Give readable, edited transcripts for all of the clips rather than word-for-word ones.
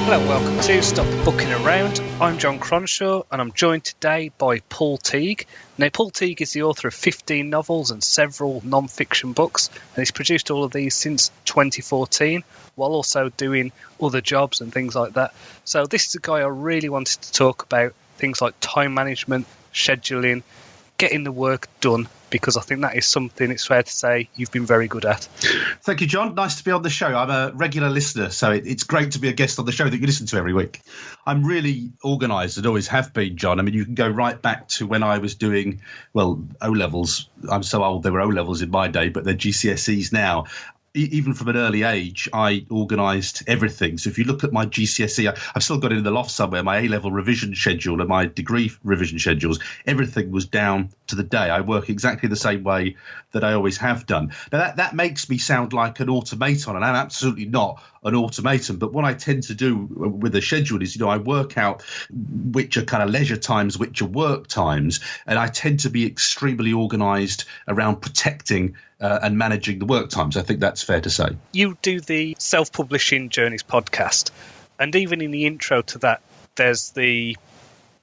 Hello and welcome to Stop Booking Around. I'm Jon Cronshaw and I'm joined today by Paul Teague. Now, Paul Teague is the author of 15 novels and several non-fiction books, and he's produced all of these since 2014 while also doing other jobs and things like that. So this is a guy I really wanted to talk about things like time management, scheduling, getting the work done, because I think that is something it's fair to say you've been very good at. Thank you, John. Nice to be on the show. I'm a regular listener, so it's great to be a guest on the show that you listen to every week. I'm really organised and always have been, John. I mean, you can go right back to when I was doing, O-levels. I'm so old, they were O-levels in my day, but they're GCSEs now. Even from an early age, I organised everything. So if you look at my GCSE, I've still got it in the loft somewhere, my A-level revision schedule and my degree revision schedules, everything was down to the day. I work exactly the same way that I always have done. Now, that makes me sound like an automaton, and I'm absolutely not an automaton. But what I tend to do with the schedule is, I work out which are kind of leisure times, which are work times, and I tend to be extremely organised around protecting and managing the work times. I think that's fair to say. You do the Self-Publishing Journeys podcast, and even in the intro to that, there's the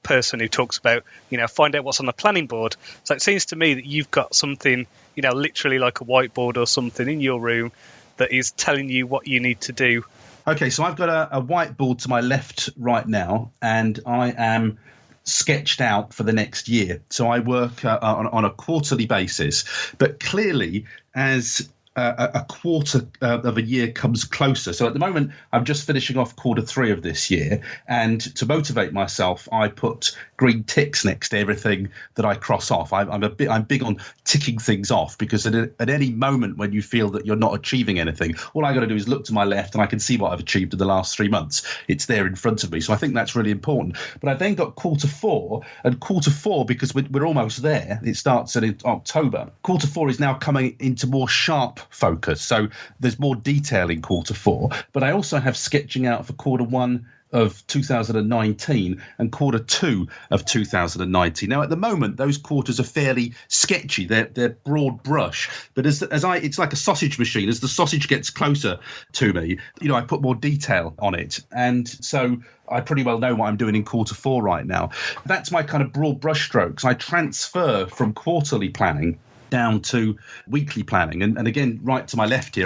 person who talks about, find out what's on the planning board. So it seems to me that you've got something, literally like a whiteboard or something in your room that is telling you what you need to do. Okay, so I've got a whiteboard to my left right now, and I am sketched out for the next year. So I work on a quarterly basis, but clearly as a quarter of a year comes closer. So at the moment, I'm just finishing off quarter 3 of this year. And to motivate myself, I put green ticks next to everything that I cross off. I'm big on ticking things off, because at any moment when you feel that you're not achieving anything, all I got to do is look to my left and I can see what I've achieved in the last 3 months. It's there in front of me. So I think that's really important. But I then got quarter 4, and quarter 4, because we're almost there, it starts in October. Quarter 4 is now coming into more sharp focus. So there's more detail in quarter 4, but I also have sketching out for quarter 1 of 2019 and quarter 2 of 2019. Now, at the moment, those quarters are fairly sketchy. They're broad brush, but it's like a sausage machine. As the sausage gets closer to me, I put more detail on it, and so I pretty well know what I'm doing in quarter 4 right now. That's my kind of broad brush strokes. I transfer from quarterly planning down to weekly planning. And again, right to my left here,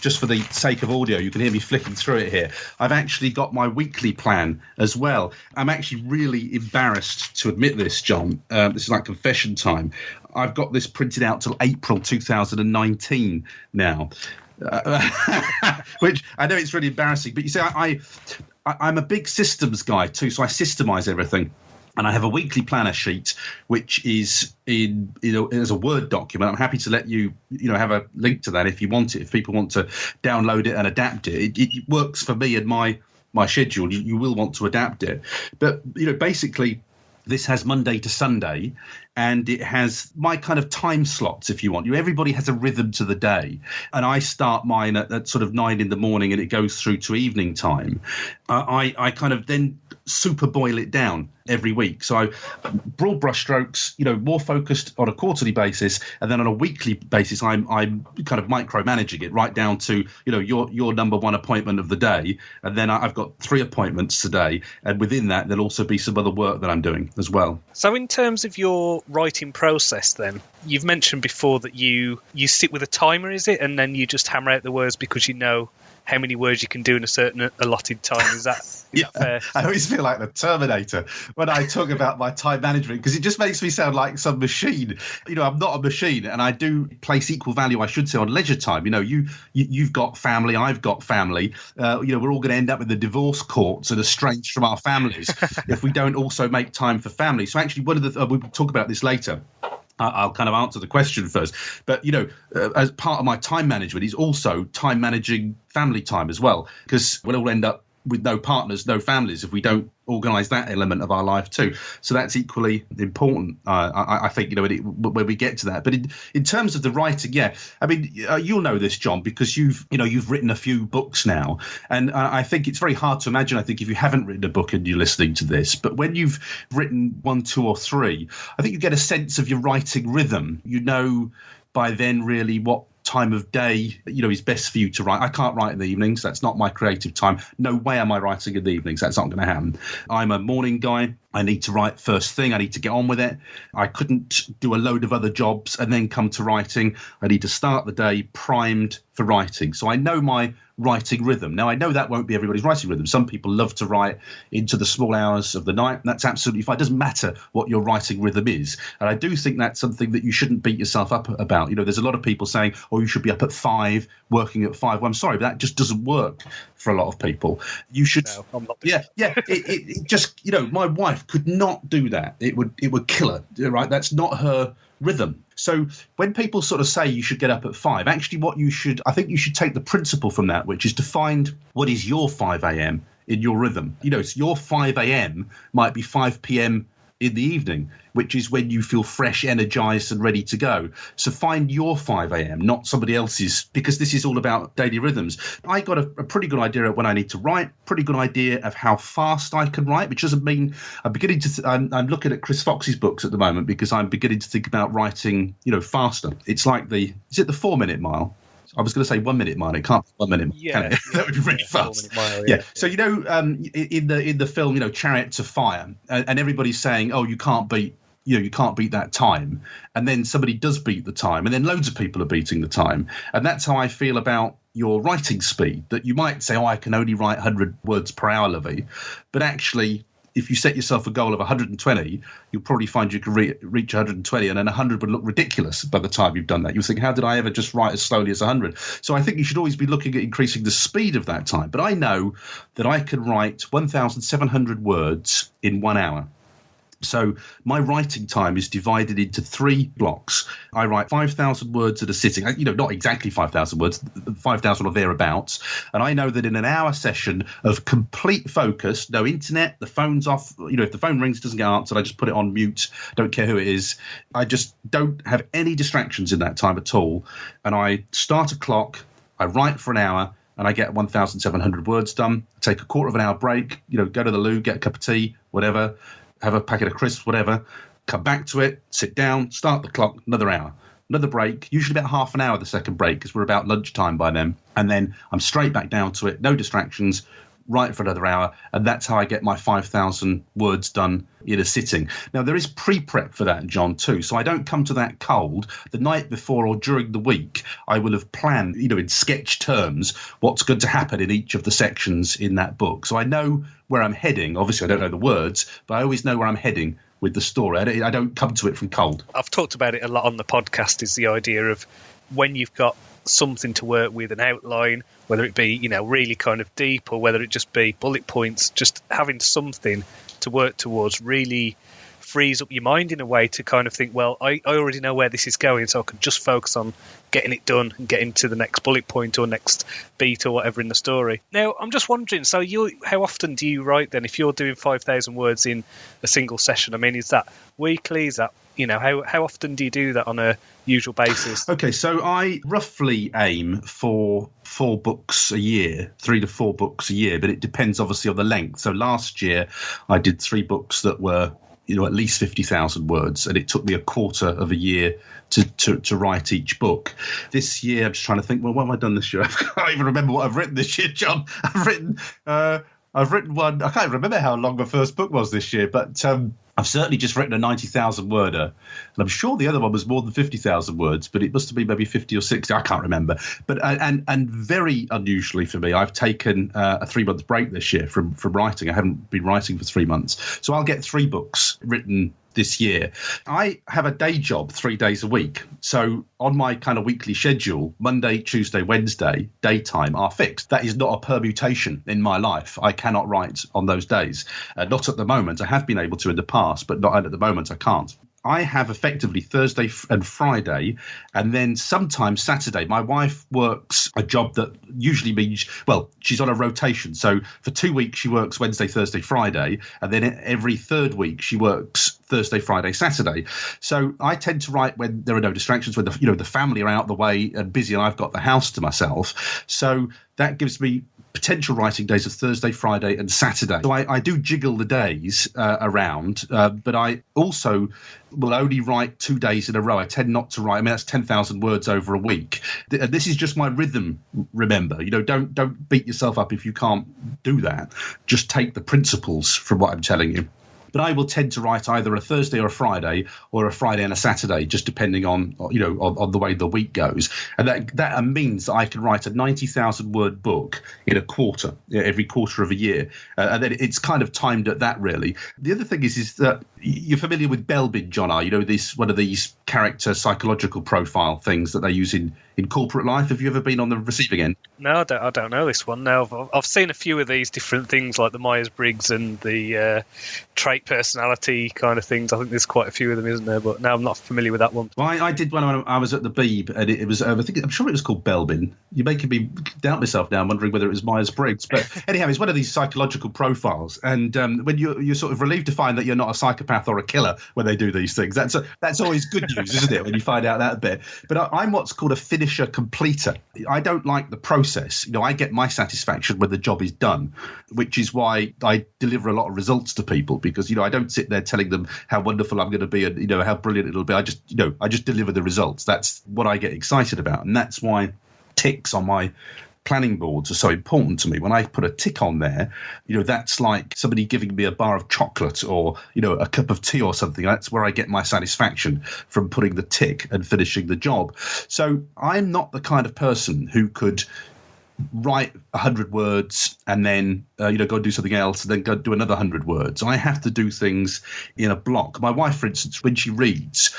just for the sake of audio, you can hear me flicking through it here. I've actually got my weekly plan as well. I'm actually really embarrassed to admit this, John. This is like confession time. I've got this printed out till April 2019 now. Which I know it's really embarrassing, but you see, I'm a big systems guy too, so I systemize everything. And I have a weekly planner sheet, which is in, as a Word document. I'm happy to let you, have a link to that if you want it. If people want to download it and adapt it, it works for me and my schedule. You will want to adapt it. But, basically, this has Monday to Sunday, and it has my kind of time slots, if you want. Everybody has a rhythm to the day, and I start mine at sort of 9 in the morning, and it goes through to evening time. I kind of then super boil it down every week. So broad brush strokes, more focused on a quarterly basis, and then on a weekly basis, I'm kind of micromanaging it right down to, your number one appointment of the day. And then I've got 3 appointments today. And within that, there'll also be some other work that I'm doing as well. So in terms of your writing process, then, you've mentioned before that you sit with a timer, is it? And then you just hammer out the words because you know how many words you can do in a certain allotted time. Is that fair? I always feel like the Terminator when I talk about my time management, because it just makes me sound like some machine. I'm not a machine, and I do place equal value, I should say, on leisure time. You've got family, I've got family. We're all going to end up in the divorce courts and estranged from our families if we don't also make time for family. So actually, one of the we'll talk about this later. I'll kind of answer the question first. But, as part of my time management is also time managing family time as well, because we'll all end up with no partners, no families, if we don't organise that element of our life too. So that's equally important, I think, when we get to that. But in terms of the writing, you'll know this, John, because you've written a few books now. And I think it's very hard to imagine, I think, if you haven't written a book and you're listening to this. But when you've written 1, 2 or 3, I think you get a sense of your writing rhythm. By then really what time of day, is best for you to write. I can't write in the evenings. That's not my creative time. No way am I writing in the evenings. That's not going to happen. I'm a morning guy. I need to write first thing. I need to get on with it. I couldn't do a load of other jobs and then come to writing. I need to start the day primed for writing. So I know my writing rhythm. Now, I know that won't be everybody's writing rhythm. Some people love to write into the small hours of the night. And that's absolutely fine. It doesn't matter what your writing rhythm is. And I do think that's something that you shouldn't beat yourself up about. There's a lot of people saying, oh, you should be up at 5, working at 5. Well, I'm sorry, but that just doesn't work for a lot of people. You should. No, I'm not. Yeah. It just, my wife could not do that. It would kill her, right? That's not her rhythm. So when people sort of say you should get up at 5, actually I think you should take the principle from that, which is to find what is your 5 a.m. in your rhythm. So your 5 a.m. might be 5 p.m. in the evening, which is when you feel fresh, energized and ready to go. So find your 5 a.m., not somebody else's, because this is all about daily rhythms. I got a pretty good idea of when I need to write, pretty good idea of how fast I can write, which doesn't mean I'm beginning to I'm looking at Chris Fox's books at the moment because I'm beginning to think about writing, faster. It's like is it the 4-minute mile? I was going to say 1 minute mile. It can't be 1 minute. Yeah, that would be really fast. Mile, yeah. So in the film, Chariots of Fire, and everybody's saying, oh, you can't beat that time, and then somebody does beat the time, and then loads of people are beating the time, and that's how I feel about your writing speed. That you might say, oh, I can only write 100 words per hour, Lovey, but actually, if you set yourself a goal of 120, you'll probably find you can reach 120, and then 100 would look ridiculous by the time you've done that. You'll think, how did I ever just write as slowly as 100? So I think you should always be looking at increasing the speed of that time. But I know that I can write 1,700 words in 1 hour. So my writing time is divided into 3 blocks. I write 5,000 words at a sitting, not exactly 5,000 words, 5,000 or thereabouts. And I know that in an hour session of complete focus, no internet, the phone's off, if the phone rings, it doesn't get answered, I just put it on mute, don't care who it is. I just don't have any distractions in that time at all. And I start a clock, I write for an hour, and I get 1,700 words done. I take a quarter of an hour break, go to the loo, get a cup of tea, whatever, have a packet of crisps, whatever, come back to it, sit down, start the clock, another hour, another break, usually about half an hour the second break because we're about lunchtime by then. And then I'm straight back down to it, no distractions, write for another hour. And that's how I get my 5,000 words done in a sitting. Now, there is pre-prep for that, John, too. So I don't come to that cold. The night before or during the week, I will have planned, in sketch terms, what's going to happen in each of the sections in that book. So I know where I'm heading. Obviously, I don't know the words, but I always know where I'm heading with the story. I don't come to it from cold. I've talked about it a lot on the podcast, is the idea of when you've got something to work with, an outline, whether it be, really kind of deep or whether it just be bullet points, just having something to work towards really frees up your mind in a way to kind of think, well, I already know where this is going, so I can just focus on getting it done and getting to the next bullet point or next beat or whatever in the story. Now, I'm just wondering, so how often do you write then if you're doing 5,000 words in a single session? I mean, is that weekly? Is that, how often do you do that on a usual basis? Okay, so I roughly aim for 4 books a year, 3 to 4 books a year, but it depends obviously on the length. So last year I did 3 books that were at least 50,000 words, and it took me a quarter of a year to write each book. This year, I'm just trying to think, well, what have I done this year? I can't even remember what I've written this year, John. I've written one. I can't even remember how long my first book was this year, but I've certainly just written a 90,000 worder, and I'm sure the other one was more than 50,000 words, but it must have been maybe 50 or 60. I can't remember. But and very unusually for me, I've taken a 3-month break this year from writing. I haven't been writing for 3 months, so I'll get 3 books written this year. I have a day job 3 days a week. So on my kind of weekly schedule, Monday, Tuesday, Wednesday, daytime are fixed. That is not a permutation in my life. I cannot write on those days. Not at the moment. I have been able to in the past, but not at the moment. I can't. I have effectively Thursday and Friday, and then sometimes Saturday. My wife works a job that usually means, well, she's on a rotation. So for 2 weeks, she works Wednesday, Thursday, Friday, and then every third week she works Thursday, Friday, Saturday. So I tend to write when there are no distractions, when the family are out the way and busy, and I've got the house to myself. So that gives me potential writing days of Thursday, Friday, and Saturday. So I do jiggle the days around, but I also will only write 2 days in a row. I tend not to write. I mean, that's 10,000 words over a week. This is just my rhythm. Remember, don't beat yourself up if you can't do that. Just take the principles from what I'm telling you. But I will tend to write either a Thursday or a Friday and a Saturday, just depending on the way the week goes. And that means that I can write a 90,000 word book in a quarter, every quarter of a year. And then it's kind of timed at that, really. The other thing is that you're familiar with Belbin, John, are you? One of these character psychological profile things that they use in corporate life. Have you ever been on the receiving end? No, I don't know this one. No, I've seen a few of these different things like the Myers-Briggs and the trait personality kind of things. I think there's quite a few of them, isn't there? But no, I'm not familiar with that one. Well, I did one when I was at the Beeb, and it was, I'm sure it was called Belbin. You're making me doubt myself now. I'm wondering whether it was Myers-Briggs. But anyhow, it's one of these psychological profiles. And when you're sort of relieved to find that you're not a psychopath or a killer when they do these things, that's always good news, isn't it, when you find out that bit. But I'm what's called a finisher completer. I don't like the process. I get my satisfaction when the job is done, which is why I deliver a lot of results to people, because I don't sit there telling them how wonderful I'm going to be and how brilliant it'll be. I just deliver the results. That's what I get excited about, and that's why ticks on my planning boards are so important to me. When I put a tick on there, that's like somebody giving me a bar of chocolate or a cup of tea or something. That's where I get my satisfaction, from putting the tick and finishing the job. So I'm not the kind of person who could write 100 words and then go do something else and then go do another 100 words. I have to do things in a block. My wife, for instance, when she reads,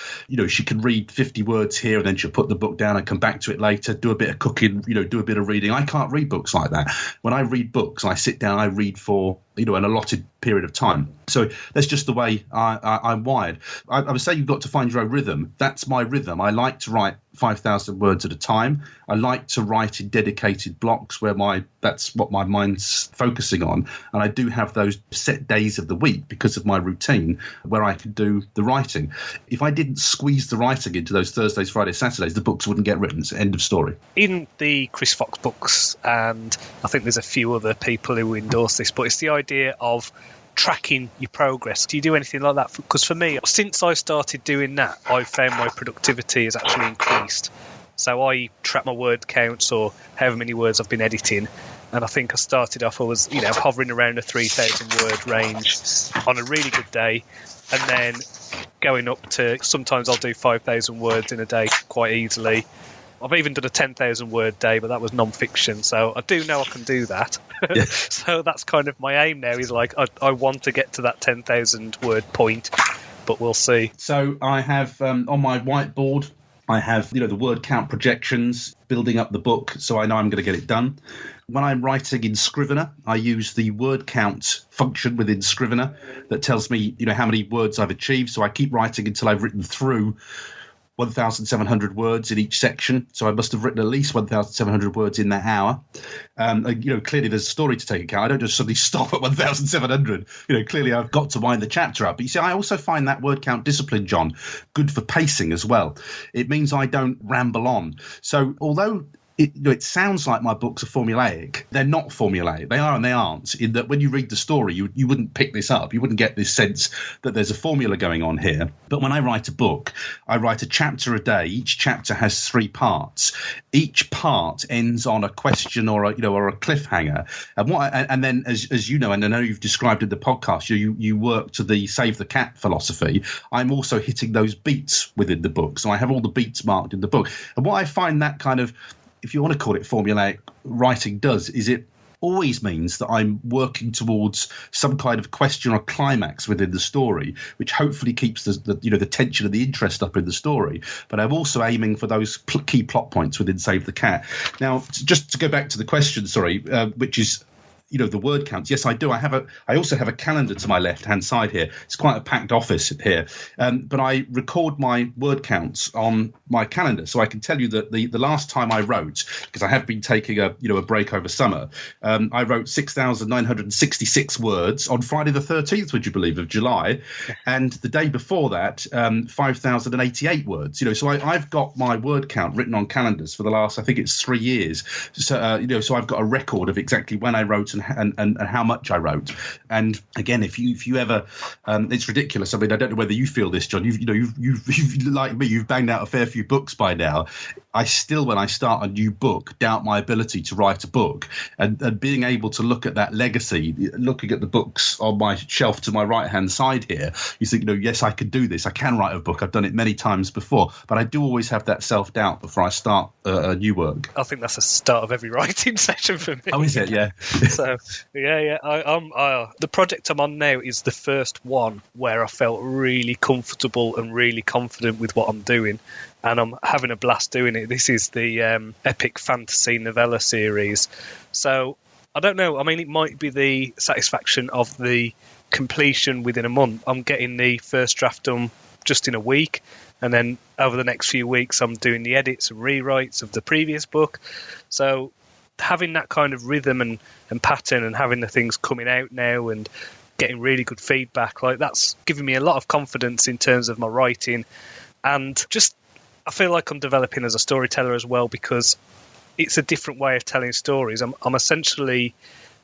she can read 50 words here and then she'll put the book down and come back to it later, do a bit of cooking, do a bit of reading. I can't read books like that. When I read books, I sit down, I read for an allotted period of time. So that's just the way I'm wired. I was saying you've got to find your own rhythm. That's my rhythm. I like to write 5,000 words at a time. I like to write in dedicated blocks where that's what my mind's focusing on. And I do have those set days of the week because of my routine where I can do the writing. If I didn't squeeze the writing into those Thursdays, Fridays, Saturdays, the books wouldn't get written. It's end of story. In the Chris Fox books, and I think there's a few other people who endorse this, but it's the idea of tracking your progress. Do you do anything like that? Because for me, since I started doing that, I've found my productivity has actually increased. So I track my word counts or however many words I've been editing. And I think I started off, I was, hovering around a 3,000 word range on a really good day. And then going up to, sometimes I'll do 5,000 words in a day quite easily. I've even done a 10,000 word day, but that was non-fiction. So I do know I can do that. Yeah. So that's kind of my aim now, is like, I want to get to that 10,000 word point, but we'll see. So I have on my whiteboard, I have, the word count projections, building up the book, so I know I'm going to get it done. When I'm writing in Scrivener, I use the word count function within Scrivener that tells me, how many words I've achieved. So I keep writing until I've written through 1,700 words in each section. So I must have written at least 1,700 words in that hour. Clearly there's a story to take account. I don't just suddenly stop at 1,700. Clearly I've got to wind the chapter up. But you see, I also find that word count discipline, John, good for pacing as well. It means I don't ramble on. So although it sounds like my books are formulaic, they're not formulaic. They are and they aren't, in that when you read the story, you wouldn't pick this up. You wouldn't get this sense that there's a formula going on here. But when I write a book, I write a chapter a day. Each chapter has 3 parts. Each part ends on a question or a cliffhanger. And then, as you know, and I know you've described in the podcast, you work to the Save the Cat philosophy. I'm also hitting those beats within the book. So I have all the beats marked in the book. And what I find that kind of, if you want to call it formulaic writing, does is it always means that I'm working towards some kind of question or climax within the story, which hopefully keeps the tension and the interest up in the story. But I'm also aiming for those key plot points within Save the Cat. Now, just to go back to the question, which is, the word counts. Yes, I do. I also have a calendar to my left-hand side here. It's quite a packed office here, but I record my word counts on my calendar, so I can tell you that the last time I wrote, because I have been taking a break over summer, I wrote 6,966 words on Friday the 13th, would you believe, of July, and the day before that, 5,088 words. So I've got my word count written on calendars for the last, I think it's 3 years. So so I've got a record of exactly when I wrote and how much I wrote. And again, if you ever, it's ridiculous. I mean, I don't know whether you feel this, John. You've like me, you've banged out a fair few books by now. I still, when I start a new book, doubt my ability to write a book, and being able to look at that legacy, looking at the books on my shelf to my right hand side here, you think, yes, I can do this. I can write a book. I've done it many times before, but I do always have that self doubt before I start a new work. I think that's the start of every writing session for me. Oh, is it? Yeah. So yeah. The project I'm on now is the first one where I felt really comfortable and really confident with what I'm doing, and I'm having a blast doing it. This is the epic fantasy novella series. So I don't know. I mean, it might be the satisfaction of the completion within a month. I'm getting the first draft done just in a week, and then over the next few weeks I'm doing the edits and rewrites of the previous book. So having that kind of rhythm and pattern, and having the things coming out now and getting really good feedback, like that's giving me a lot of confidence in terms of my writing. And just I feel like I'm developing as a storyteller as well, because it's a different way of telling stories. I'm essentially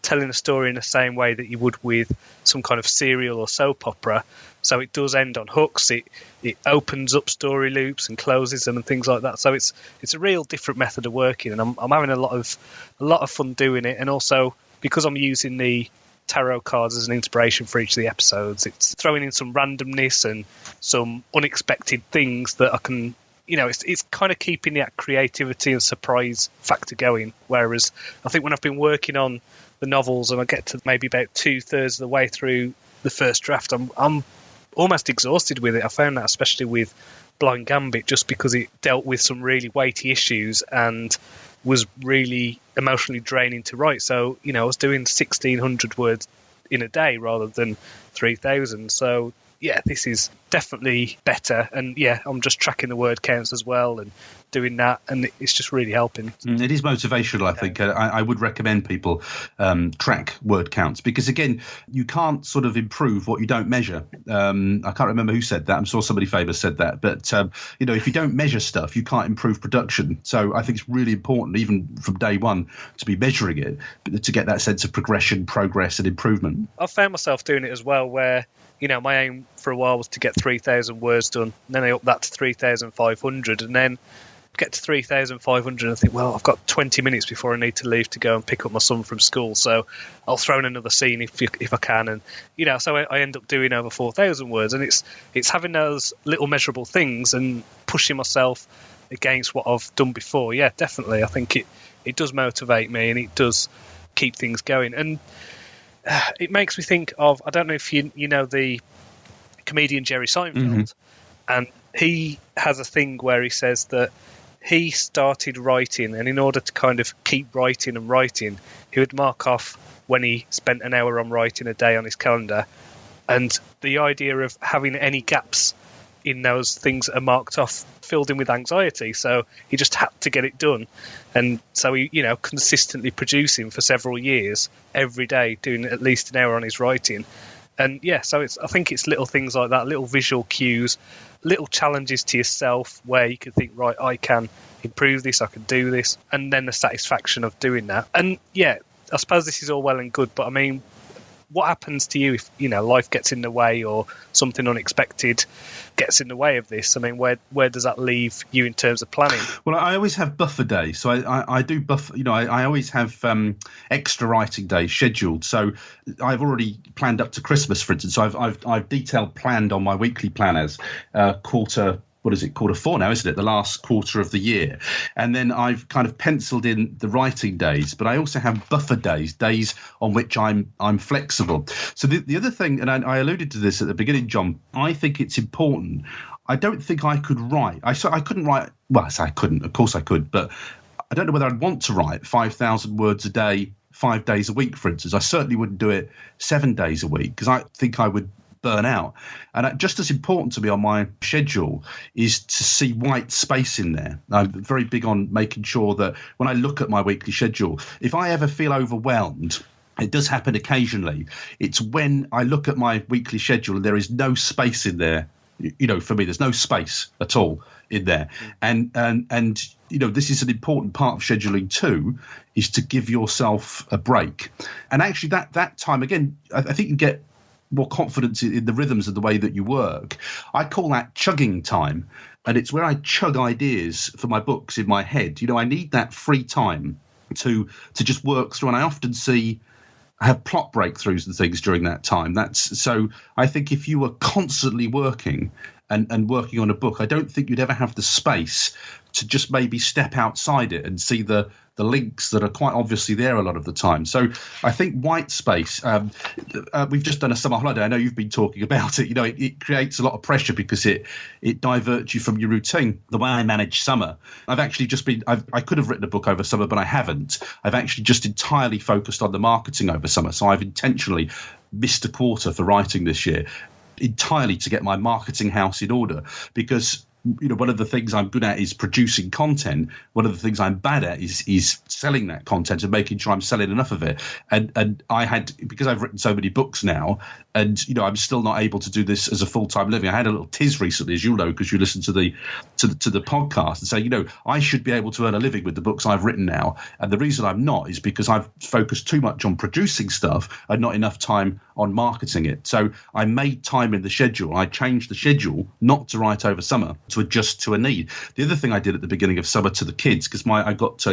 telling a story in the same way that you would with some kind of serial or soap opera. So it does end on hooks. It opens up story loops and closes them and things like that. So it's a real different method of working, and I'm having a lot of fun doing it. And also because I'm using the tarot cards as an inspiration for each of the episodes, it's throwing in some randomness and some unexpected things that I can. It's kind of keeping that creativity and surprise factor going. Whereas I think when I've been working on the novels and I get to maybe about 2/3 of the way through the first draft, I'm almost exhausted with it. I found that especially with Blind Gambit, just because it dealt with some really weighty issues and was really emotionally draining to write. So, I was doing 1,600 words in a day rather than 3,000. So, yeah, this is definitely better. And, yeah, I'm just tracking the word counts as well and doing that, and it's just really helping. It is motivational, I think. I would recommend people track word counts, because, again, you can't sort of improve what you don't measure. I can't remember who said that. I'm sure somebody famous said that. But, if you don't measure stuff, you can't improve production. So I think it's really important, even from day one, to be measuring it, but to get that sense of progression, progress and improvement. I've found myself doing it as well, where my aim for a while was to get 3,000 words done. And then I upped that to 3,500, and then get to 3,500 and think, well, I've got 20 minutes before I need to leave to go and pick up my son from school, so I'll throw in another scene if I can. And so I end up doing over 4,000 words, and it's having those little measurable things and pushing myself against what I've done before. Yeah, definitely. I think it does motivate me, and it does keep things going. And it makes me think of, I don't know if you know the comedian Jerry Seinfeld, and he has a thing where he says that he started writing, and in order to kind of keep writing and writing, he would mark off when he spent an hour on writing a day on his calendar. And the idea of having any gaps in those things that are marked off filled him with anxiety, so he just had to get it done. And so he consistently producing for several years, every day doing at least an hour on his writing. And yeah, so I think it's little things like that, little visual cues, little challenges to yourself where you can think, right, I can improve this, I can do this, and then the satisfaction of doing that. And yeah, I suppose this is all well and good, but I mean, what happens to you if life gets in the way or something unexpected gets in the way of this? I mean, where does that leave you in terms of planning? Well, I always have buffer days, so I do buffer. I always have extra writing days scheduled. So I've already planned up to Christmas, for instance. So I've detailed planned on my weekly planners quarter 4 now, isn't it? The last quarter of the year. And then I've kind of penciled in the writing days, but I also have buffer days on which I'm flexible. So the other thing, and I alluded to this at the beginning, John, I think it's important. I don't think I could write. I couldn't write. Well, I couldn't. Of course I could, but I don't know whether I'd want to write 5,000 words a day 5 days a week, for instance. I certainly wouldn't do it 7 days a week because I think I would burn out. And just as important to me on my schedule is to see white space in there. I'm very big on making sure that when I look at my weekly schedule, if I ever feel overwhelmed, it does happen occasionally. It's when I look at my weekly schedule and there is no space in there. For me, there's no space at all in there. And this is an important part of scheduling too, is to give yourself a break. And actually that time, again, I think you get more confidence in the rhythms of the way that you work. I call that chugging time. And it's where I chug ideas for my books in my head. I need that free time to just work through. And I often I have plot breakthroughs and things during that time. So I think if you were constantly working and working on a book, I don't think you'd ever have the space to just maybe step outside it and see the links that are quite obviously there a lot of the time. So I think white space, we've just done a summer holiday. I know you've been talking about it. It creates a lot of pressure because it diverts you from your routine. The way I manage summer, I've actually I could have written a book over summer, but I haven't. I've actually just entirely focused on the marketing over summer. So I've intentionally missed a quarter for writing this year, entirely to get my marketing house in order, because one of the things I'm good at is producing content. One of the things I'm bad at is selling that content and making sure I'm selling enough of it. And I had, because I've written so many books now, and I'm still not able to do this as a full-time living. I had a little tiz recently, as you'll know, because you listen to the podcast, and say, I should be able to earn a living with the books I've written now. And the reason I'm not is because I've focused too much on producing stuff and not enough time on marketing it. So I made time in the schedule. I changed the schedule not to write over summer, to adjust to a need. The other thing I did at the beginning of summer to the kids, because I got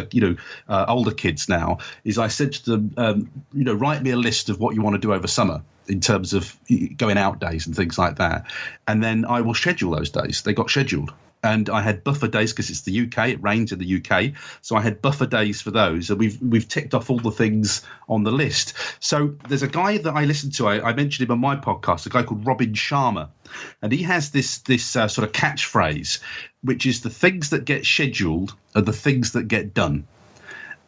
older kids now, is I said to them, write me a list of what you want to do over summer in terms of going out days and things like that, and then I will schedule those days. They got scheduled. And I had buffer days because it's the UK. It rains in the UK, so I had buffer days for those. And we've ticked off all the things on the list. So there's a guy that I listen to. I mentioned him on my podcast. A guy called Robin Sharma, and he has this sort of catchphrase, which is the things that get scheduled are the things that get done.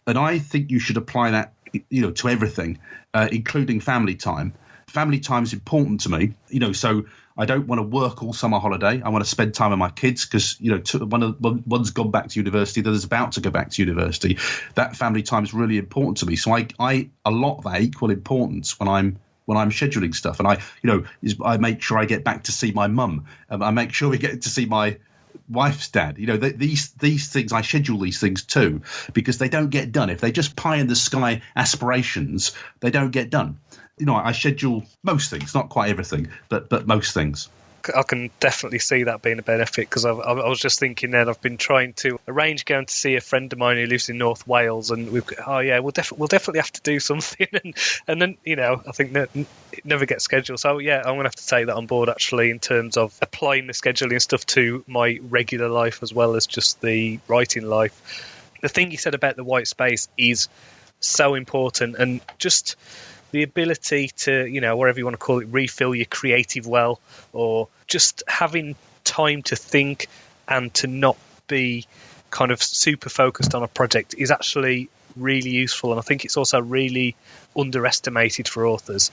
And I think you should apply that, to everything, including family time. Family time is important to me, so I don't want to work all summer holiday. I want to spend time with my kids because, one's gone back to university, the other's about to go back to university. That family time is really important to me. So I allot that equal importance when I'm scheduling stuff. And I make sure I get back to see my mum. I make sure we get to see my wife's dad. These things, I schedule these things too, because they don't get done. If they just pie in the sky aspirations, they don't get done. I schedule most things, not quite everything, but most things. I can definitely see that being a benefit, because I was just thinking then I've been trying to arrange going to see a friend of mine who lives in North Wales, and we'll definitely have to do something, and then I think that it never gets scheduled. So yeah, I'm gonna have to take that on board actually, in terms of applying the scheduling stuff to my regular life as well as just the writing life. The thing you said about the white space is so important, and just the ability to, whatever you want to call it, refill your creative well, or just having time to think and to not be kind of super focused on a project is actually really useful. And I think it's also really underestimated for authors.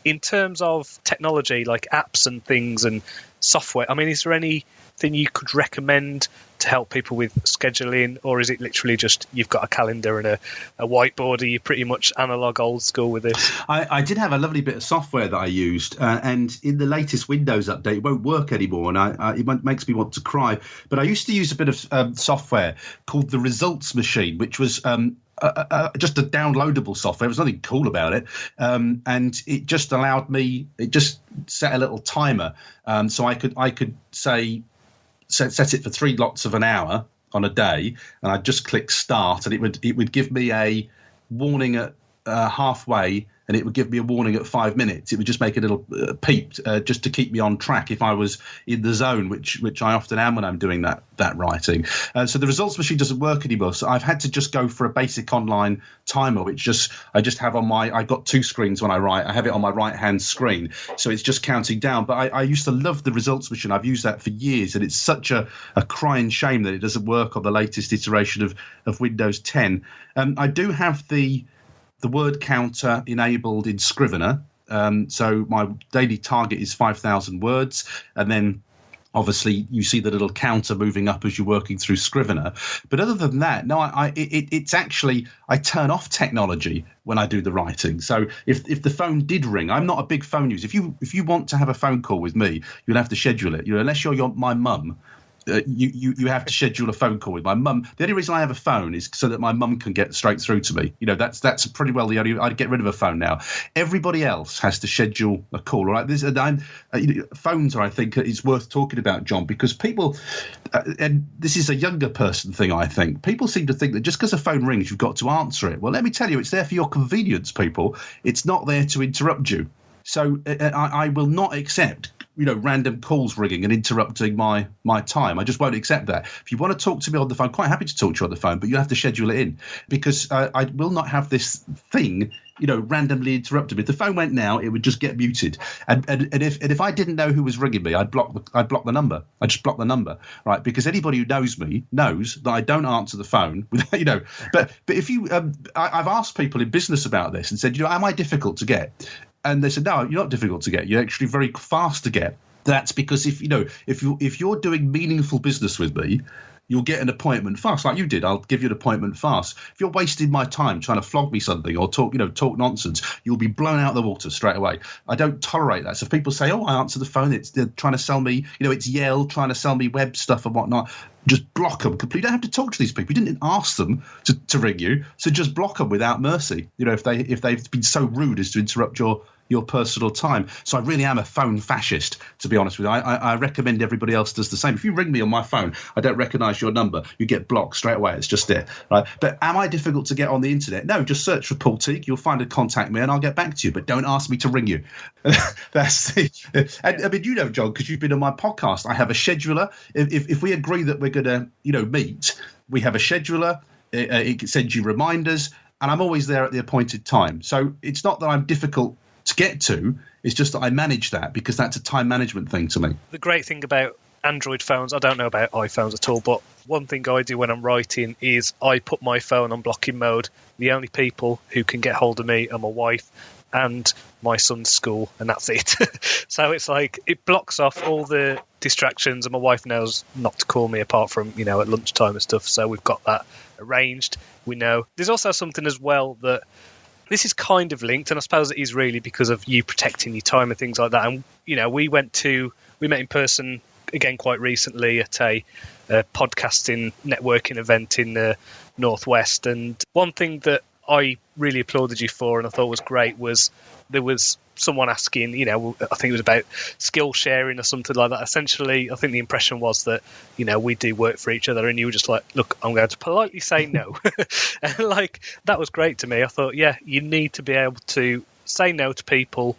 In terms of technology, like apps and things and software, is there anything you could recommend to help people with scheduling, or is it literally just you've got a calendar and a whiteboard? Are you pretty much analog old school with this? I did have a lovely bit of software that I used, and in the latest Windows update, it won't work anymore, and it makes me want to cry. But I used to use a bit of software called the Results Machine, which was just a downloadable software. There was nothing cool about it, and it just allowed me. It just set a little timer, so I could say set it for 3 lots of an hour on a day, and I'd just click start, and it would give me a warning at halfway, and it would give me a warning at 5 minutes. It would just make a little peep just to keep me on track if I was in the zone, which I often am when I'm doing that writing. So the Results Machine doesn't work anymore. So I've had to just go for a basic online timer, which I just have on I've got 2 screens when I write. I have it on my right-hand screen, so it's just counting down. But I used to love the Results Machine. I've used that for years, and it's such a crying shame that it doesn't work on the latest iteration of Windows 10. I do have the the word counter enabled in Scrivener. So my daily target is 5,000 words, and then obviously you see the little counter moving up as you're working through Scrivener. But other than that, no, it's actually, I turn off technology when I do the writing. So if the phone did ring, I'm not a big phone user. If you want to have a phone call with me, you'll have to schedule it. Unless you're my mum. You have to schedule a phone call with my mum. The only reason I have a phone is so that my mum can get straight through to me. That's pretty well the only. I'd get rid of a phone now. Everybody else has to schedule a call. All right, phones are, I think, it's worth talking about, John, because people, and this is a younger person thing, I think. People seem to think that just because a phone rings, you've got to answer it. Well, let me tell you, it's there for your convenience, people. It's not there to interrupt you. So I will not accept random calls ringing and interrupting my time. I just won't accept that. If you want to talk to me on the phone, quite happy to talk to you on the phone, but you have to schedule it in, because I will not have this thing, randomly interrupted me. If the phone went now, it would just get muted. And if I didn't know who was ringing me, I'd block the number. I just block the number, right? Because anybody who knows me knows that I don't answer the phone. But if you, I've asked people in business about this and said, am I difficult to get? And they said, no, you're not difficult to get. You're actually very fast to get. That's because if you're doing meaningful business with me, you'll get an appointment fast, like you did. I'll give you an appointment fast. If you're wasting my time trying to flog me something or talk nonsense, you'll be blown out of the water straight away. I don't tolerate that. So if people say, I answer the phone, they're trying to sell me, it's Yale trying to sell me web stuff and whatnot. Just block them completely. You don't have to talk to these people. You didn't ask them to ring you, so just block them without mercy. If they've been so rude as to interrupt your personal time. So I really am a phone fascist, to be honest with you. I recommend everybody else does the same. If you ring me on my phone, I don't recognise your number, you get blocked straight away. It's just there, right? But am I difficult to get on the internet? No, just search for Paul Teague. You'll find a contact me and I'll get back to you. But don't ask me to ring you. That's it. And I mean, John, because you've been on my podcast, I have a scheduler. If we agree that we're going to meet, we have a scheduler. It sends you reminders, and I'm always there at the appointed time. So it's not that I'm difficult to get to, it's just that I manage that because that's a time management thing to me. The great thing about Android phones, I don't know about iPhones at all, but one thing I do when I'm writing is I put my phone on blocking mode. The only people who can get hold of me are my wife and my son's school, and that's it. So it's like it blocks off all the distractions, and my wife knows not to call me apart from at lunchtime and stuff. So we've got that arranged. We know. There's also something as well that this is kind of linked, and I suppose it is really because of you protecting your time and things like that. And we met in person again quite recently at a podcasting networking event in the Northwest. And one thing that I really applauded you for and I thought was great was there was someone asking, I think it was about skill sharing or something like that. Essentially, I think the impression was that, we do work for each other, and you were just like, look, I'm going to politely say no. And that was great to me. I thought, yeah, you need to be able to say no to people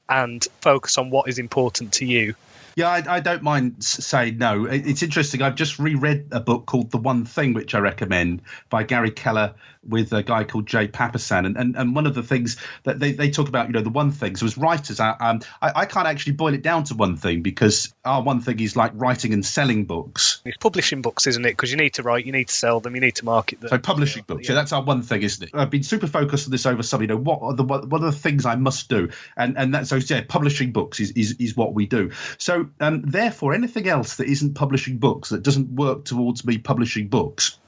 and focus on what is important to you. Yeah, I don't mind saying no. It's interesting. I've just reread a book called The One Thing, which I recommend, by Gary Keller with a guy called Jay Papasan. And one of the things that they talk about, the one thing. So as writers, I can't actually boil it down to one thing, because our one thing is like writing and selling books. It's publishing books, isn't it? Because you need to write, you need to sell them, you need to market them. So publishing books, yeah, that's our one thing, isn't it? I've been super focused on this over summer. What are the things I must do? And that's, so yeah, publishing books is what we do. So therefore, anything else that isn't publishing books, that doesn't work towards me publishing books,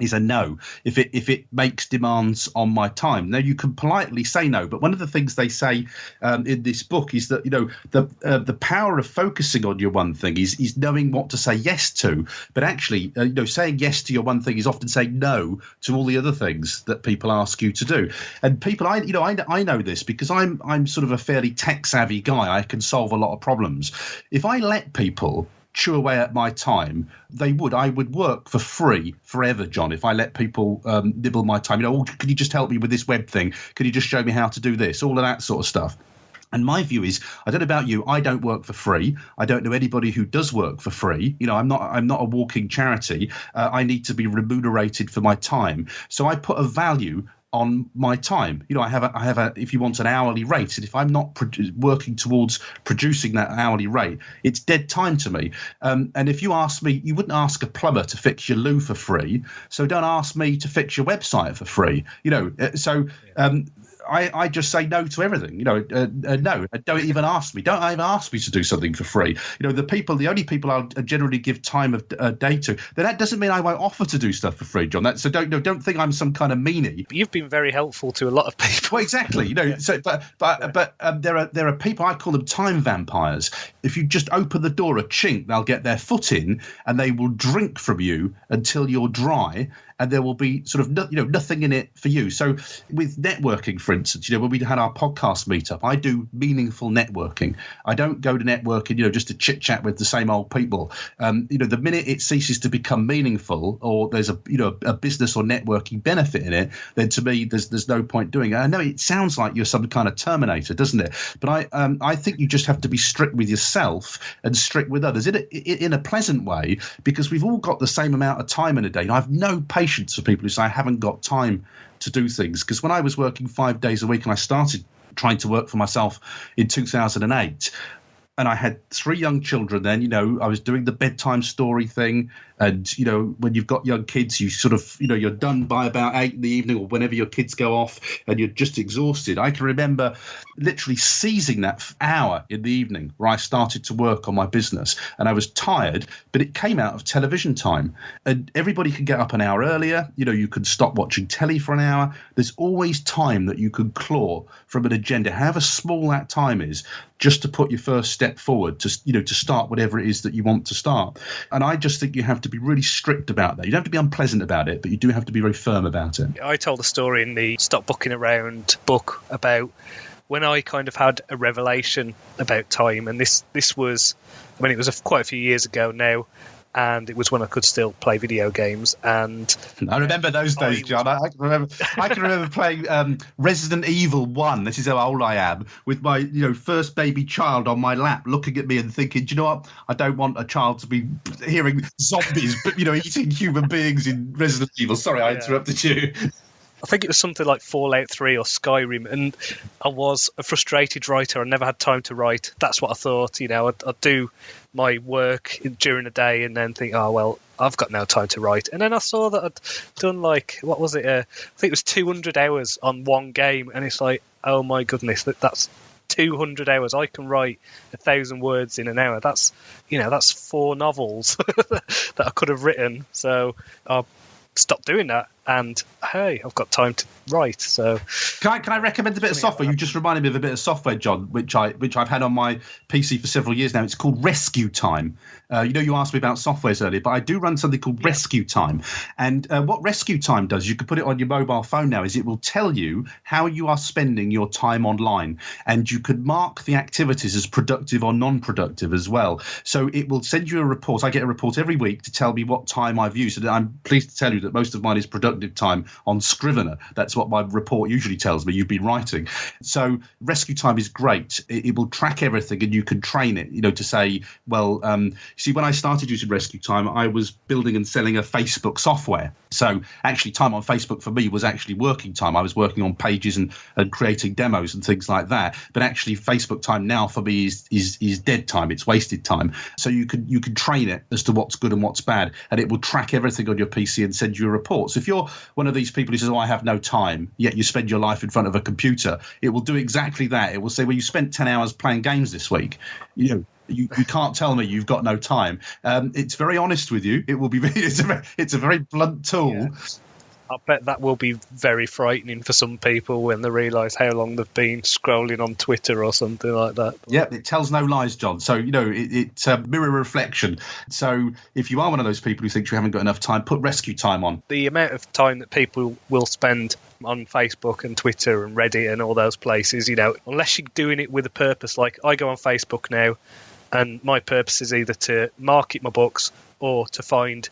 is a no if it makes demands on my time. Now, you can politely say no, but one of the things they say in this book is that the power of focusing on your one thing is knowing what to say yes to. But actually, saying yes to your one thing is often saying no to all the other things that people ask you to do. And people, I know this because I'm sort of a fairly tech savvy guy. I can solve a lot of problems. If I let people chew away at my time, I would work for free forever, John, if I let people nibble my time. Can you just help me with this web thing? Can you just show me how to do this? All of that sort of stuff. And my view is, I don't know about you, I don't work for free. I don't know anybody who does work for free. I'm not a walking charity. I need to be remunerated for my time. So I put a value on my time. I have a if you want, an hourly rate, and if I'm not working towards producing that hourly rate, it's dead time to me. And if you ask me, you wouldn't ask a plumber to fix your loo for free, so don't ask me to fix your website for free. I just say no to everything. No, don't even ask me. Don't even ask me to do something for free. The only people I'll generally give time of day to. Then that doesn't mean I won't offer to do stuff for free, John. So don't think I'm some kind of meanie. You've been very helpful to a lot of people. Well, exactly. So, but there are people, I call them time vampires. If you just open the door a chink, they'll get their foot in and they will drink from you until you're dry. And there will be sort of nothing in it for you. So with networking, for instance, when we had our podcast meetup, I do meaningful networking. I don't go to networking, just to chit chat with the same old people. The minute it ceases to become meaningful, or there's a business or networking benefit in it, then to me there's no point doing it. I know it sounds like you're some kind of Terminator, doesn't it? But I think you just have to be strict with yourself and strict with others in a pleasant way, because we've all got the same amount of time in a day. And I have no patience for people who say I haven't got time to do things, because when I was working 5 days a week and I started trying to work for myself in 2008, and I had 3 young children then, I was doing the bedtime story thing. And, when you've got young kids, you sort of, you're done by about 8 in the evening or whenever your kids go off, and you're just exhausted. I can remember literally seizing that hour in the evening where I started to work on my business, and I was tired, but it came out of television time. And everybody can get up an hour earlier. You can stop watching telly for an hour. There's always time that you can claw from an agenda, however small that time is, just to put your first step forward to start whatever it is that you want to start. And I just think you have to be really strict about that. You don't have to be unpleasant about it, but you do have to be very firm about it. I told a story in the Stop Booking Around book about when I kind of had a revelation about time, and this was, it was quite a few years ago now, and it was when I could still play video games. And I remember those days, John. I can remember playing Resident Evil 1. This is how old I am, with my first baby child on my lap, looking at me and thinking, do you know what? I don't want a child to be hearing zombies, but eating human beings in Resident Evil. Sorry, I interrupted you. I think it was something like Fallout 3 or Skyrim, and I was a frustrated writer. I never had time to write. That's what I thought. I'd do my work during the day and then think, oh, well, I've got no time to write. And then I saw that I'd done I think it was 200 hours on one game, and it's like, oh my goodness, that's 200 hours. I can write 1,000 words in an hour. That's 4 novels that I could have written. So I stopped doing that, and hey, I've got time to write. So can I recommend a bit of software? You just reminded me of a bit of software, John, which I've had on my PC for several years now. It's called Rescue Time. You asked me about softwares earlier, but I do run something called Rescue Time. And what Rescue Time does, you can put it on your mobile phone now, is it will tell you how you are spending your time online, and you could mark the activities as productive or non-productive as well. So it will send you a report. I get a report every week to tell me what time I've used, and I'm pleased to tell you that most of mine is productive time on Scrivener. That's what my report usually tells me you've been writing. So Rescue Time is great. It will track everything, and you can train it, to say, well, see, when I started using Rescue Time, I was building and selling a Facebook software. So actually time on Facebook for me was actually working time. I was working on pages and creating demos and things like that. But actually Facebook time now for me is dead time. It's wasted time. So you can train it as to what's good and what's bad, and it will track everything on your PC and send you a report. So if you're one of these people who says, oh, I have no time, yet you spend your life in front of a computer, it will do exactly that. It will say, well, you spent 10 hours playing games this week. You can't tell me you've got no time. It's very honest with you. It will be. It's a very blunt tool. Yeah. I bet that will be very frightening for some people when they realise how long they've been scrolling on Twitter or something like that. Yeah, it tells no lies, John. So, it's a mirror reflection. So if you are one of those people who thinks you haven't got enough time, put Rescue Time on. The amount of time that people will spend on Facebook and Twitter and Reddit and all those places, unless you're doing it with a purpose, like I go on Facebook now, and my purpose is either to market my books or to find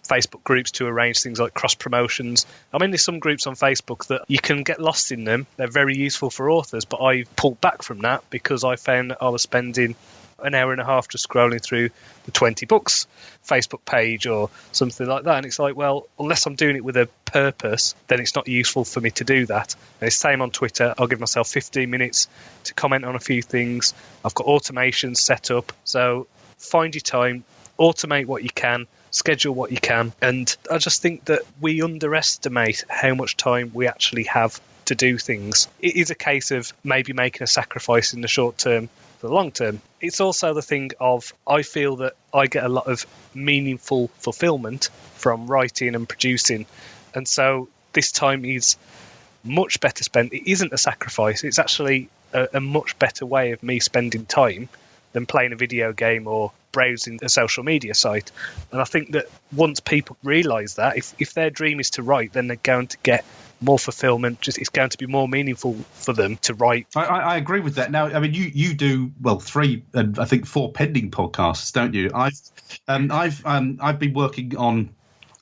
Facebook groups to arrange things like cross promotions. I mean, there's some groups on Facebook that you can get lost in them. They're very useful for authors, but I pulled back from that because I found that I was spending an hour and a half just scrolling through the 20 books Facebook page or something like that. And it's like, well, unless I'm doing it with a purpose, then it's not useful for me to do that. And it's the same on Twitter. I'll give myself 15 minutes to comment on a few things. I've got automations set up. So find your time, automate what you can, schedule what you can. And I just think that we underestimate how much time we actually have to do things. It is a case of maybe making a sacrifice in the short term for the long term. It's also the thing of, I feel that I get a lot of meaningful fulfillment from writing and producing. And so this time is much better spent. It isn't a sacrifice. It's actually a much better way of me spending time than playing a video game or browsing a social media site. And I think that once people realise that, if their dream is to write, then they're going to get more fulfillment. Just it's going to be more meaningful for them to write. I agree with that. Now, I mean, you do 3 and I think 4 pending podcasts, don't you? I've been working on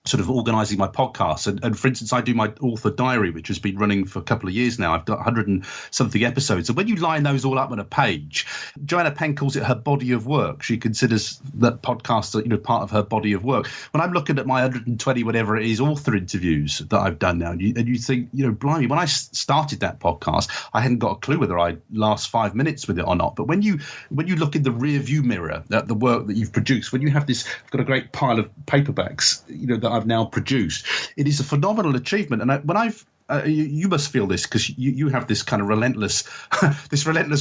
sort of organising my podcasts. And for instance, I do my author diary, which has been running for a couple of years now. I've got 100 and something episodes. And when you line those all up on a page, Joanna Penn calls it her body of work. She considers that podcasts are, part of her body of work. When I'm looking at my 120, whatever it is, author interviews that I've done now, and you think, blimey, when I started that podcast, I hadn't got a clue whether I'd last 5 minutes with it or not. But when you look in the rear view mirror at the work that you've produced, when you have this, I've got a great pile of paperbacks, that I've now produced. It is a phenomenal achievement. And you must feel this because you have this kind of relentless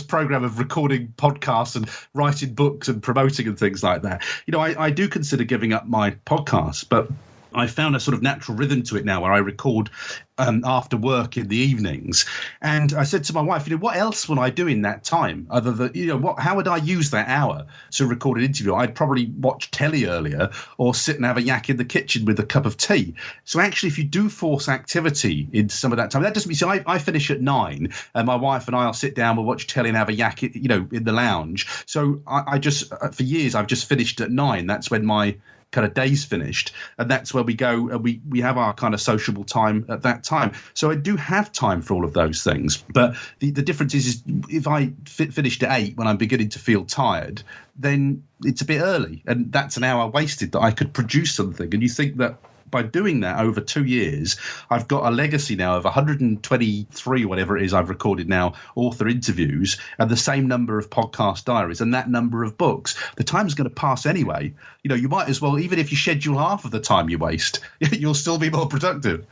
program of recording podcasts and writing books and promoting and things like that. I do consider giving up my podcast, but I found a sort of natural rhythm to it now where I record after work in the evenings. And I said to my wife, what else would I do in that time other than, how would I use that hour to record an interview? I'd probably watch telly earlier or sit and have a yak in the kitchen with a cup of tea. So actually, if you do force activity into some of that time, that doesn't mean, so I finish at 9 and my wife and I'll sit down, we'll watch telly and have a yak, in the lounge. So I just, for years, I've just finished at 9. That's when my kind of day's finished, and that's where we go and we have our kind of sociable time at that time. So I do have time for all of those things, but the difference is if I finished at 8 when I'm beginning to feel tired, then it's a bit early, and that's an hour wasted that I could produce something. And you think that by doing that over 2 years, I've got a legacy now of 123, whatever it is I've recorded now, author interviews, and the same number of podcast diaries and that number of books. The time's going to pass anyway. You might as well, even if you schedule half of the time you waste, you'll still be more productive.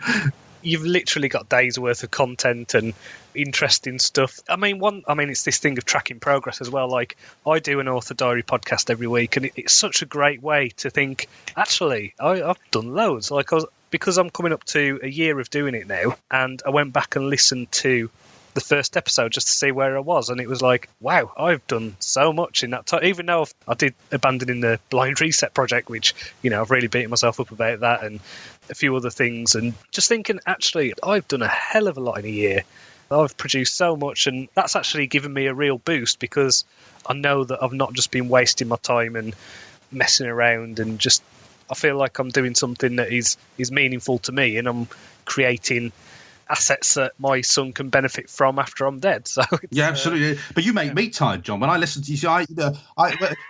You've literally got days worth of content and interesting stuff. I mean, it's this thing of tracking progress as well. Like, I do an author diary podcast every week, and it's such a great way to think, actually, I've done loads. Because I'm coming up to a year of doing it now, and I went back and listened to the first episode just to see where I was, and it was like, wow, I've done so much in that time. Even though I did abandoning the blind reset project, which I've really beaten myself up about that, and a few other things, and just thinking, actually, I've done a hell of a lot in a year. I've produced so much, and that's actually given me a real boost because I know that I've not just been wasting my time and messing around, and just I feel like I'm doing something that is meaningful to me, and I'm creating assets that my son can benefit from after I'm dead. So yeah, absolutely. But you make me tired, John. When I listen to you,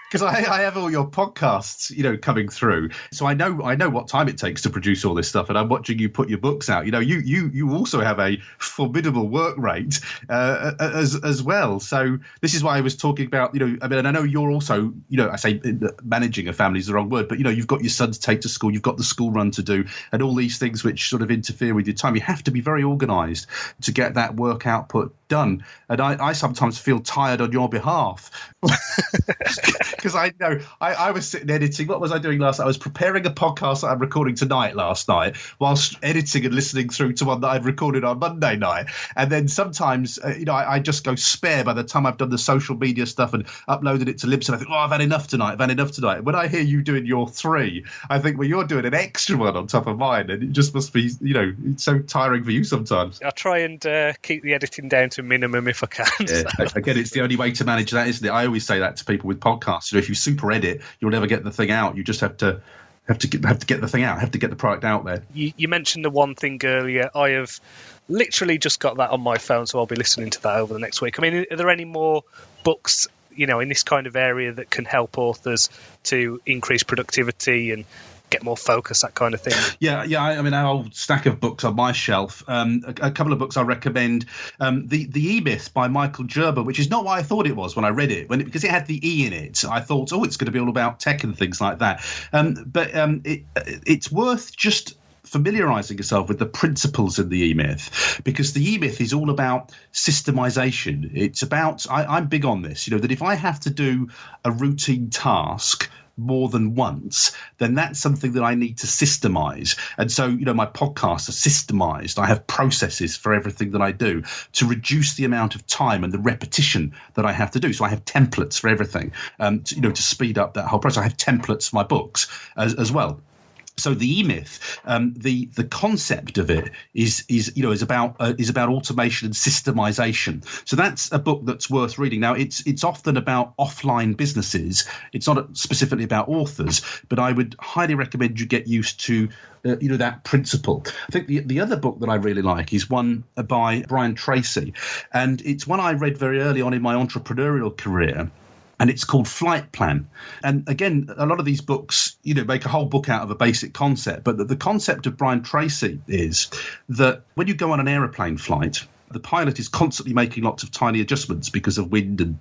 because I have all your podcasts, coming through, so I know what time it takes to produce all this stuff, and I'm watching you put your books out. You also have a formidable work rate as well. So this is why I was talking about, and I know you're also, I say managing a family is the wrong word, but you've got your son to take to school, you've got the school run to do, and all these things which sort of interfere with your time. You have to be very organised to get that work output done. And I sometimes feel tired on your behalf because I know I was sitting editing. What was I doing last night? I was preparing a podcast that I'm recording tonight last night whilst editing and listening through to one that I'd recorded on Monday night. And then sometimes, I just go spare by the time I've done the social media stuff and uploaded it to Libsyn. I think, I've had enough tonight. When I hear you doing your 3, I think, well, you're doing an extra one on top of mine. And it just must be, it's so tiring for you sometimes. I try and keep the editing down to a minimum if I can. Yeah. So. Again, it's the only way to manage that, isn't it? I always say that to people with podcasts. If you super edit, you'll never get the thing out. You just have to get the thing out, have to get the product out there. You mentioned the one thing earlier. I have literally just got that on my phone, so I'll be listening to that over the next week. I mean, are there any more books in this kind of area that can help authors to increase productivity and get more focus, that kind of thing? Yeah. I mean, a whole stack of books on my shelf. A couple of books I recommend. The E-Myth by Michael Gerber, which is not what I thought it was when I read it, because it had the E in it. I thought, it's going to be all about tech and things like that. But it's worth just familiarizing yourself with the principles in the E-Myth, because the E-Myth is all about systemization. It's about, I'm big on this, that if I have to do a routine task more than once, then that's something that I need to systemize. And so, my podcasts are systemized. I have processes for everything that I do to reduce the amount of time and the repetition that I have to do. So I have templates for everything, to speed up that whole process. I have templates for my books as well. So the E-Myth, the concept of it is about automation and systemization. So that's a book that's worth reading. Now it's often about offline businesses. It's not specifically about authors, but I would highly recommend you get used to that principle. I think the other book that I really like is one by Brian Tracy, and it's one I read very early on in my entrepreneurial career. And it's called Flight Plan. And again, a lot of these books, make a whole book out of a basic concept. But the concept of Brian Tracy is that when you go on an aeroplane flight, the pilot is constantly making lots of tiny adjustments because of wind and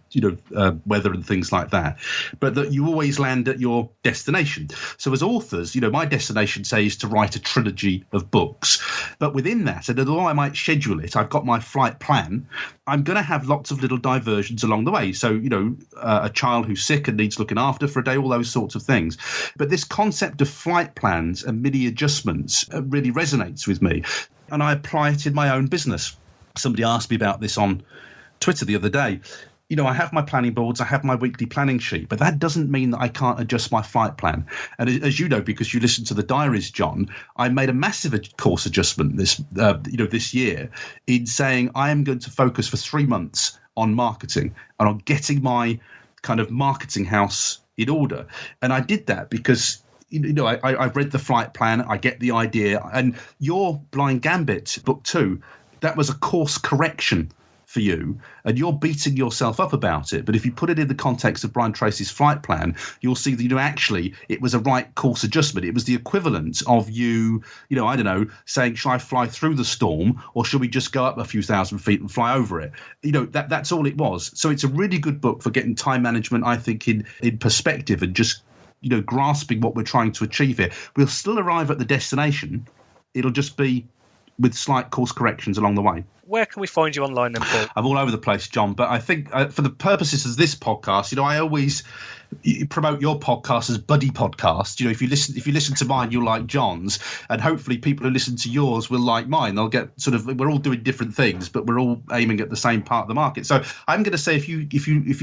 weather and things like that, but that you always land at your destination. So as authors, my destination, say, is to write a trilogy of books, but within that, and although I might schedule it, I've got my flight plan. I'm going to have lots of little diversions along the way. So a child who's sick and needs looking after for a day, all those sorts of things. But this concept of flight plans and mini adjustments really resonates with me, and I apply it in my own business. Somebody asked me about this on Twitter the other day. I have my planning boards, I have my weekly planning sheet, but that doesn't mean that I can't adjust my flight plan. And as you know, because you listen to the diaries, John, I made a massive course adjustment this year in saying I am going to focus for 3 months on marketing and on getting my kind of marketing house in order. And I did that because I've read the flight plan, I get the idea. And your Blind Gambit book too, that was a course correction for you, and you're beating yourself up about it. But if you put it in the context of Brian Tracy's flight plan, you'll see that, actually it was a right course adjustment. It was the equivalent of you, I don't know, saying, shall I fly through the storm or should we just go up a few thousand feet and fly over it? That's all it was. So it's a really good book for getting time management, I think, in perspective and just, grasping what we're trying to achieve here. We'll still arrive at the destination. It'll just be with slight course corrections along the way. Where can we find you online then, Paul? I'm all over the place, John, but I think for the purposes of this podcast, I always promote your podcast as buddy podcast. If you listen to mine, you'll like John's, and hopefully people who listen to yours will like mine. They'll get we're all doing different things, but we're all aiming at the same part of the market. So I'm going to say if you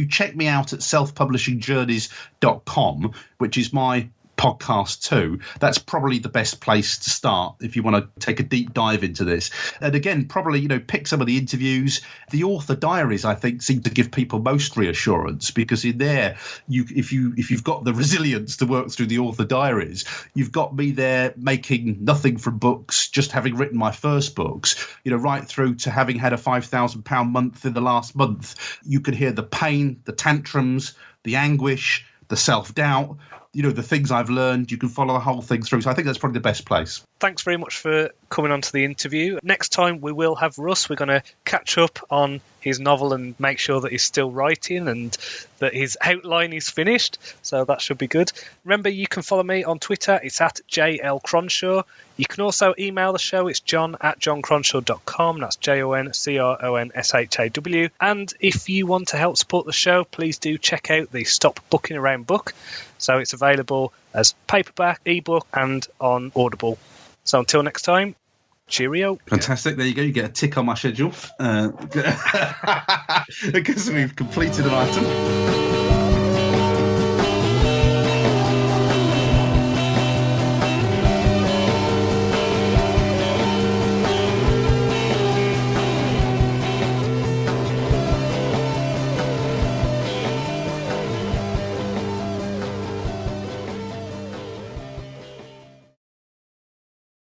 check me out at selfpublishingjourneys.com, which is my podcast too, that's probably the best place to start if you want to take a deep dive into this. And again, probably pick some of the interviews. The author diaries, I think, seem to give people most reassurance, because in there, if you've got the resilience to work through the author diaries, you've got me there making nothing from books, just having written my first books, right through to having had a £5,000 month in the last month. You could hear the pain, the tantrums, the anguish, the self-doubt, the things I've learned. You can follow the whole thing through. So I think that's probably the best place. Thanks very much for coming on to the interview. Next time we will have Russ. We're going to catch up on his novel and make sure that he's still writing and that his outline is finished. So that should be good. Remember, you can follow me on Twitter. It's at JL Cronshaw. You can also email the show. It's john@johncronshaw.com. That's JONCRONSHAW. And if you want to help support the show, please do check out the Stop Booking Around book. So it's available as paperback, ebook, and on Audible. So until next time, cheerio. Fantastic. There you go. You get a tick on my schedule because we've completed an item.